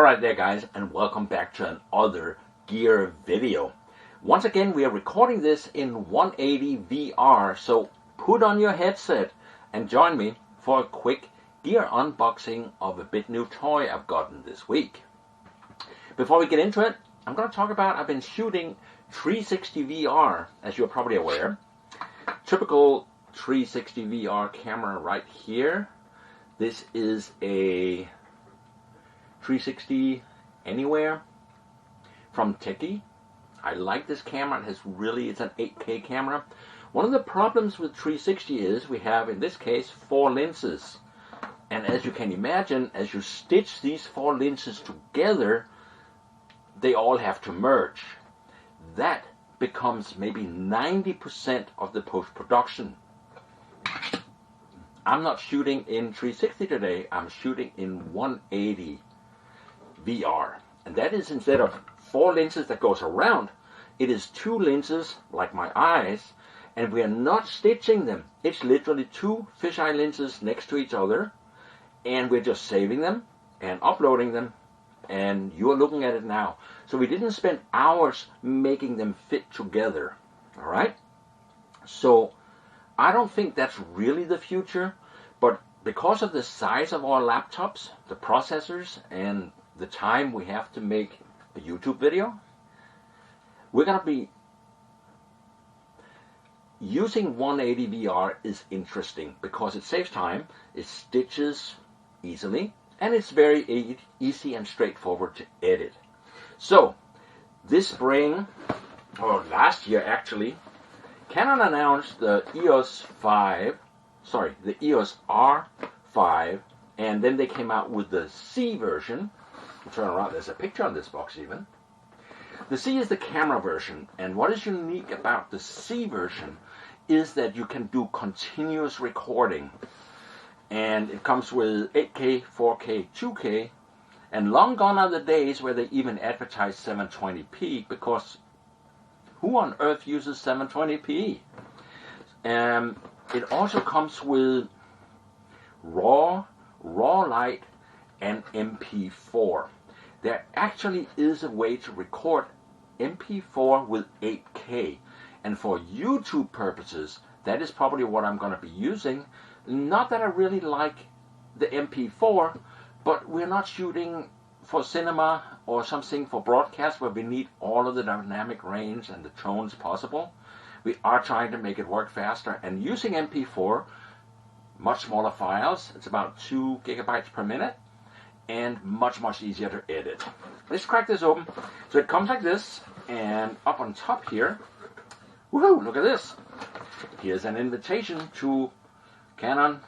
Alright there guys, and welcome back to another gear video. Once again we are recording this in 180 VR, so put on your headset and join me for a quick gear unboxing of a bit new toy I've gotten this week. Before we get into it, I'm going to talk about I've been shooting 360 VR, as you're probably aware. Typical 360 VR camera right here. This is a 360 Anywhere from Techie. I like this camera. It's an 8K camera. One of the problems with 360 is we have, in this case, 4 lenses. And as you can imagine, as you stitch these 4 lenses together, they all have to merge. That becomes maybe 90% of the post-production. I'm not shooting in 360 today. I'm shooting in 180 VR. And that is, instead of 4 lenses that goes around, it is 2 lenses like my eyes, and we are not stitching them. It's literally 2 fisheye lenses next to each other, and we're just saving them and uploading them, and you're looking at it now. So we didn't spend hours making them fit together. Alright? So I don't think that's really the future, but because of the size of our laptops, the processors, and the time we have to make a YouTube video, we're going to be using 180 VR is interesting because it saves time, it stitches easily, and it's very easy and straightforward to edit. So this spring, or last year actually, Canon announced the EOS R5, and then they came out with the C version. I'll turn around, there's a picture on this box even. The C is the camera version, and what is unique about the C version is that you can do continuous recording. And it comes with 8K, 4K, 2K, and long gone are the days where they even advertise 720p, because who on earth uses 720p? It also comes with raw light, and MP4. There actually is a way to record MP4 with 8K, and for YouTube purposes, that is probably what I'm going to be using. Not that I really like the MP4, but we're not shooting for cinema or something for broadcast where we need all of the dynamic range and the tones possible. We are trying to make it work faster, and using MP4, much smaller files, it's about 2 gigabytes per minute, and much easier to edit. Let's crack this open. So it comes like this, and up on top here, woohoo, look at this. Here's an invitation to Canon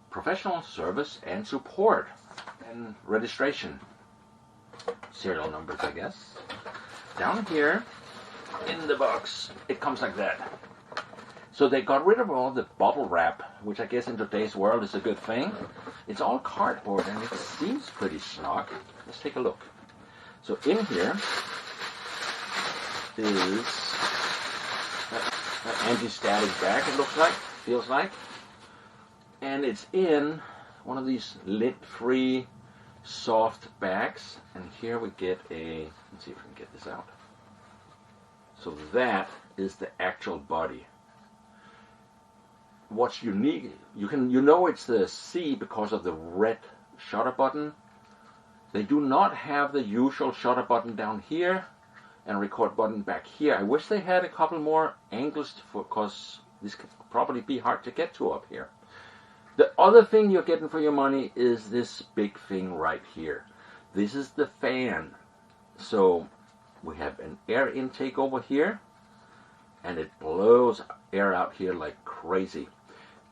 Professional Service and Support and registration. Serial numbers, I guess. Down here in the box, it comes like that. So they got rid of all the bubble wrap, which I guess in today's world is a good thing. It's all cardboard and it seems pretty snug. Let's take a look. So in here is an anti-static bag, it looks like, feels like. And it's in one of these lint-free soft bags. And here we get let's see if we can get this out. So that is the actual body. What's unique, you know it's the C because of the red shutter button. They do not have the usual shutter button down here and record button back here. I wish they had a couple more angles because this could probably be hard to get to up here. The other thing you're getting for your money is this big thing right here. This is the fan. So we have an air intake over here, and it blows air out here like crazy.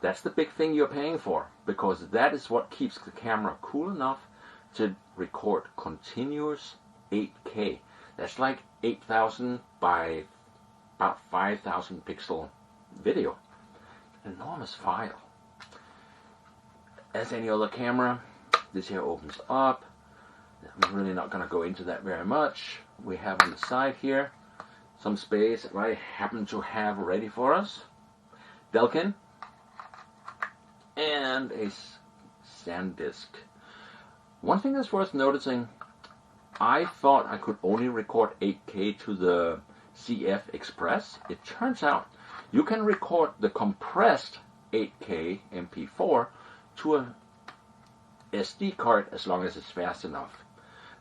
That's the big thing you're paying for, because that is what keeps the camera cool enough to record continuous 8K. That's like 8,000 by about 5,000 pixel video. Enormous file. As any other camera, this here opens up. I'm really not going to go into that very much. We have on the side here some space that I happen to have ready for us. Belkin. And a SanDisk. One thing that's worth noticing, I thought I could only record 8K to the CF Express. It turns out you can record the compressed 8K MP4 to a SD card as long as it's fast enough.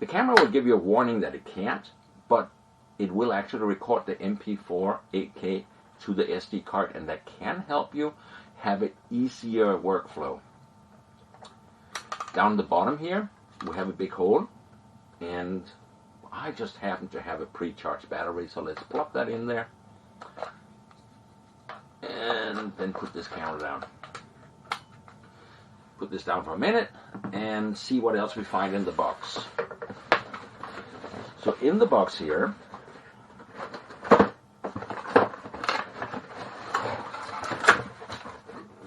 The camera will give you a warning that it can't, but it will actually record the MP4 8K to the SD card, and that can help you have an easier workflow. Down the bottom here, we have a big hole, and I just happen to have a pre-charged battery, so let's plop that in there, and then put this camera down. Put this down for a minute, and see what else we find in the box. So in the box here,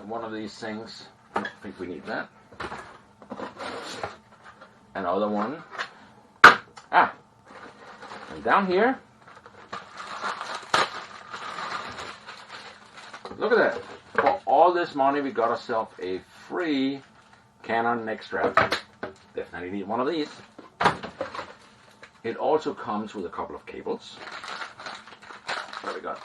one of these things, I don't think we need that. Another one. And down here, look at that. For all this money, we got ourselves a free Canon neck strap. Definitely need one of these. It also comes with a couple of cables. What we got?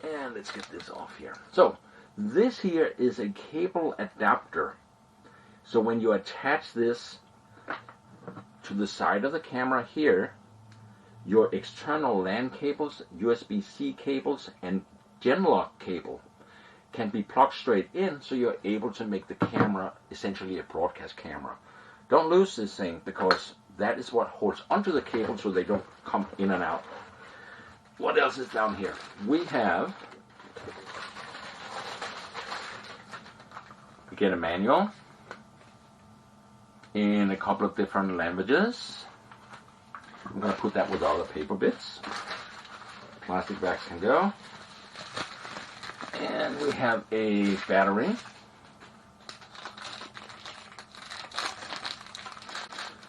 And let's get this off here. So this here is a cable adapter. So when you attach this to the side of the camera here, your external LAN cables, Usbc cables, and Genlock cable can be plugged straight in, so you're able to make the camera essentially a broadcast camera. Don't lose this thing, because that is what holds onto the cable so they don't come in and out. What else is down here? We get a manual in a couple of different languages. I'm going to put that with all the paper bits. Plastic bags can go. And we have a battery.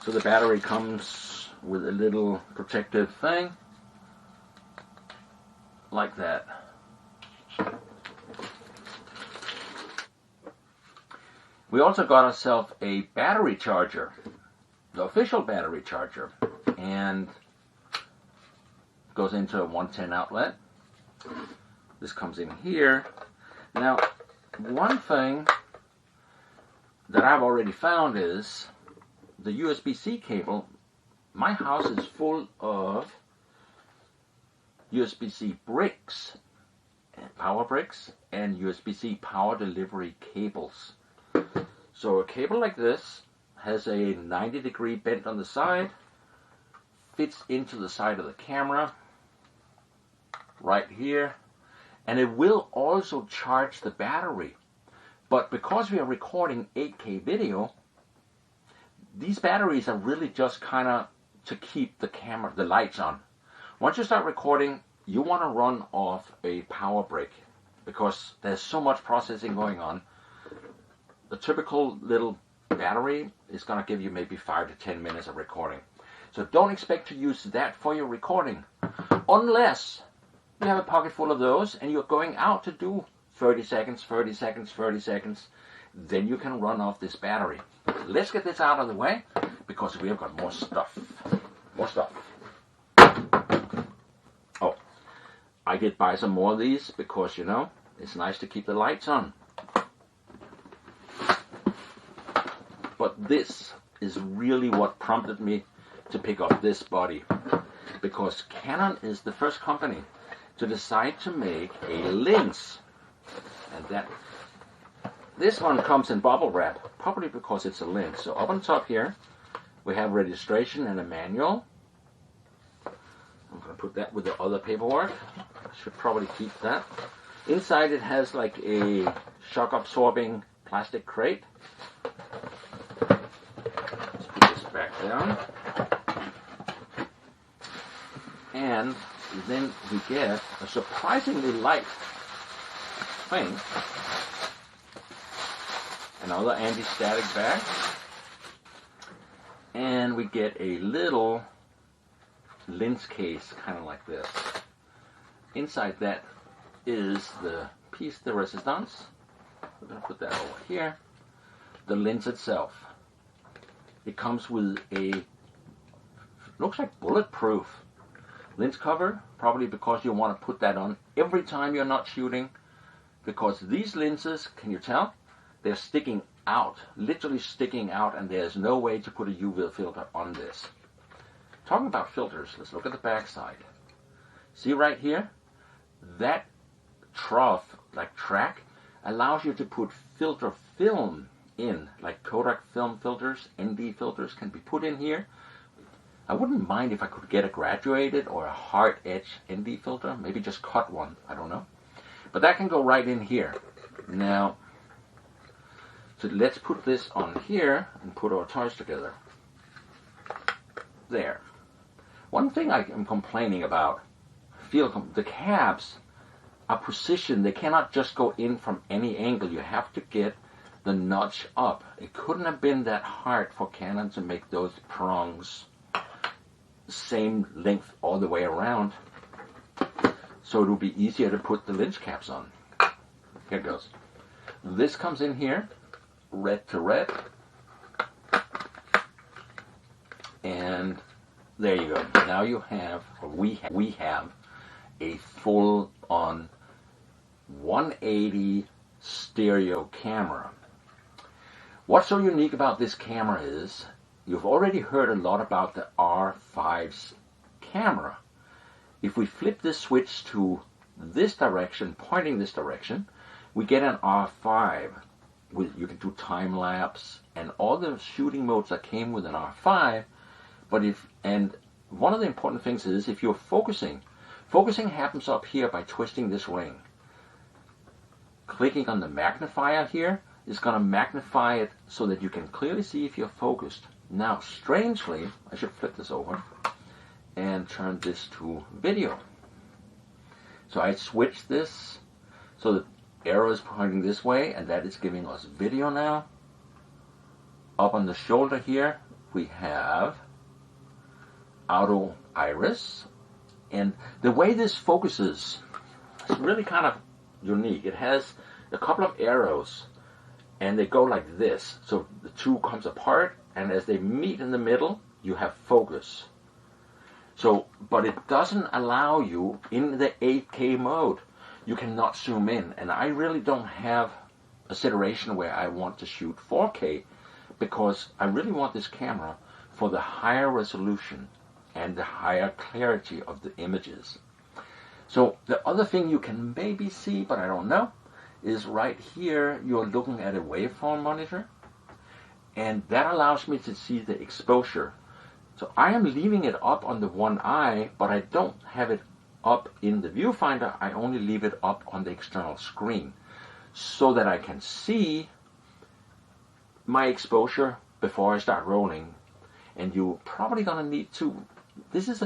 So the battery comes with a little protective thing, like that. We also got ourselves a battery charger, the official battery charger, and it goes into a 110 outlet. This comes in here. Now, one thing that I've already found is the USB-C cable. My house is full of USB-C bricks, power bricks, and USB-C power delivery cables. So a cable like this has a 90-degree bend on the side, fits into the side of the camera right here, and it will also charge the battery. But because we are recording 8K video, these batteries are really just kind of to keep the lights on. Once you start recording, you want to run off a power brick because there's so much processing going on. The typical little battery is going to give you maybe 5 to 10 minutes of recording. So don't expect to use that for your recording, unless you have a pocket full of those and you're going out to do 30 seconds, 30 seconds, 30 seconds. Then you can run off this battery. Let's get this out of the way because we have got more stuff. More stuff. Oh, I did buy some more of these because, you know, it's nice to keep the lights on. But this is really what prompted me to pick up this body, because Canon is the first company to decide to make a lens, and that this one comes in bubble wrap, probably because it's a lens. So up on top here we have registration and a manual. I'm going to put that with the other paperwork. I should probably keep that. Inside it has like a shock absorbing plastic crate. Let's put this back down. And then we get a surprisingly light thing. Another anti-static bag. And we get a little lens case, kind of like this. Inside that is the piece de resistance. We're going to put that over here. The lens itself. It comes with a, looks like bulletproof lens cover, probably because you want to put that on every time you're not shooting, because these lenses, can you tell? They're sticking out, literally sticking out, and there's no way to put a UV filter on this. Talking about filters, let's look at the back side. See right here? That trough, like track, allows you to put filter film in, like Kodak film filters, ND filters can be put in here. I wouldn't mind if I could get a graduated or a hard edge ND filter, maybe just cut one, I don't know. But that can go right in here. Now, so let's put this on here and put our toys together. There. One thing I am complaining about, the cabs are positioned, they cannot just go in from any angle. You have to get the notch up. It couldn't have been that hard for Canon to make those prongs same length all the way around, so it will be easier to put the lens caps on. Here it goes. This comes in here, red to red, and there you go. Now you have, or we have a full-on 180 stereo camera. What's so unique about this camera is, you've already heard a lot about the R5's camera. If we flip this switch to this direction, pointing this direction, we get an R5. You can do time lapse and all the shooting modes that came with an R5. And one of the important things is, if you're focusing happens up here by twisting this ring. Clicking on the magnifier here is going to magnify it so that you can clearly see if you're focused. Now, strangely, I should flip this over and turn this to video. So I switched this so the arrow is pointing this way, and that is giving us video now. Up on the shoulder here, we have auto iris. And the way this focuses is really kind of unique. It has a couple of arrows, and they go like this. So the two comes apart, and as they meet in the middle, you have focus. So, but it doesn't allow you, in the 8K mode, you cannot zoom in. And I really don't have a situation where I want to shoot 4K, because I really want this camera for the higher resolution and the higher clarity of the images. So the other thing you can maybe see, but I don't know, is right here you're looking at a waveform monitor, and that allows me to see the exposure. So I am leaving it up on the one eye, but I don't have it up in the viewfinder. I only leave it up on the external screen so that I can see my exposure before I start rolling. And you're probably going to need to, this is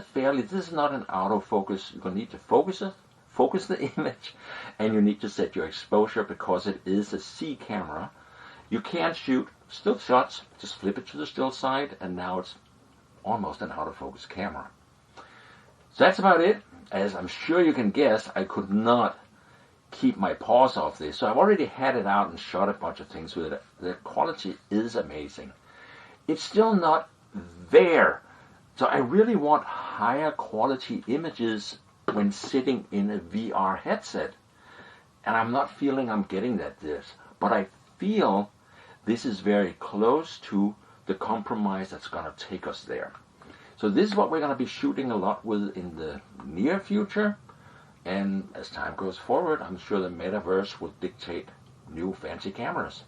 not an autofocus. You're going to need to focus the image, and you need to set your exposure because it is a C camera. You can't shoot still shots, just flip it to the still side, and now it's almost an autofocus camera. So that's about it. As I'm sure you can guess, I could not keep my paws off this. So I've already had it out and shot a bunch of things with it. The quality is amazing. It's still not there. So I really want higher quality images when sitting in a VR headset. And I'm not feeling I'm getting this. But I feel this is very close to the compromise that's going to take us there. So this is what we're going to be shooting a lot with in the near future. And as time goes forward, I'm sure the metaverse will dictate new fancy cameras.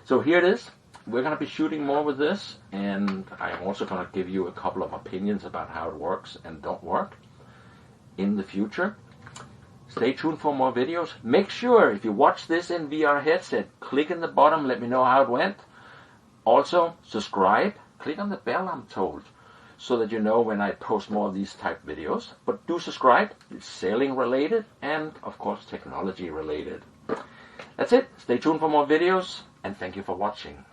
So here it is. We're going to be shooting more with this, and I'm also going to give you a couple of opinions about how it works and don't work in the future. Stay tuned for more videos. Make sure, if you watch this in VR headset, click in the bottom, let me know how it went. Also, subscribe. Click on the bell, I'm told, so that you know when I post more of these type videos. But do subscribe. It's sailing related and, of course, technology related. That's it. Stay tuned for more videos, and thank you for watching.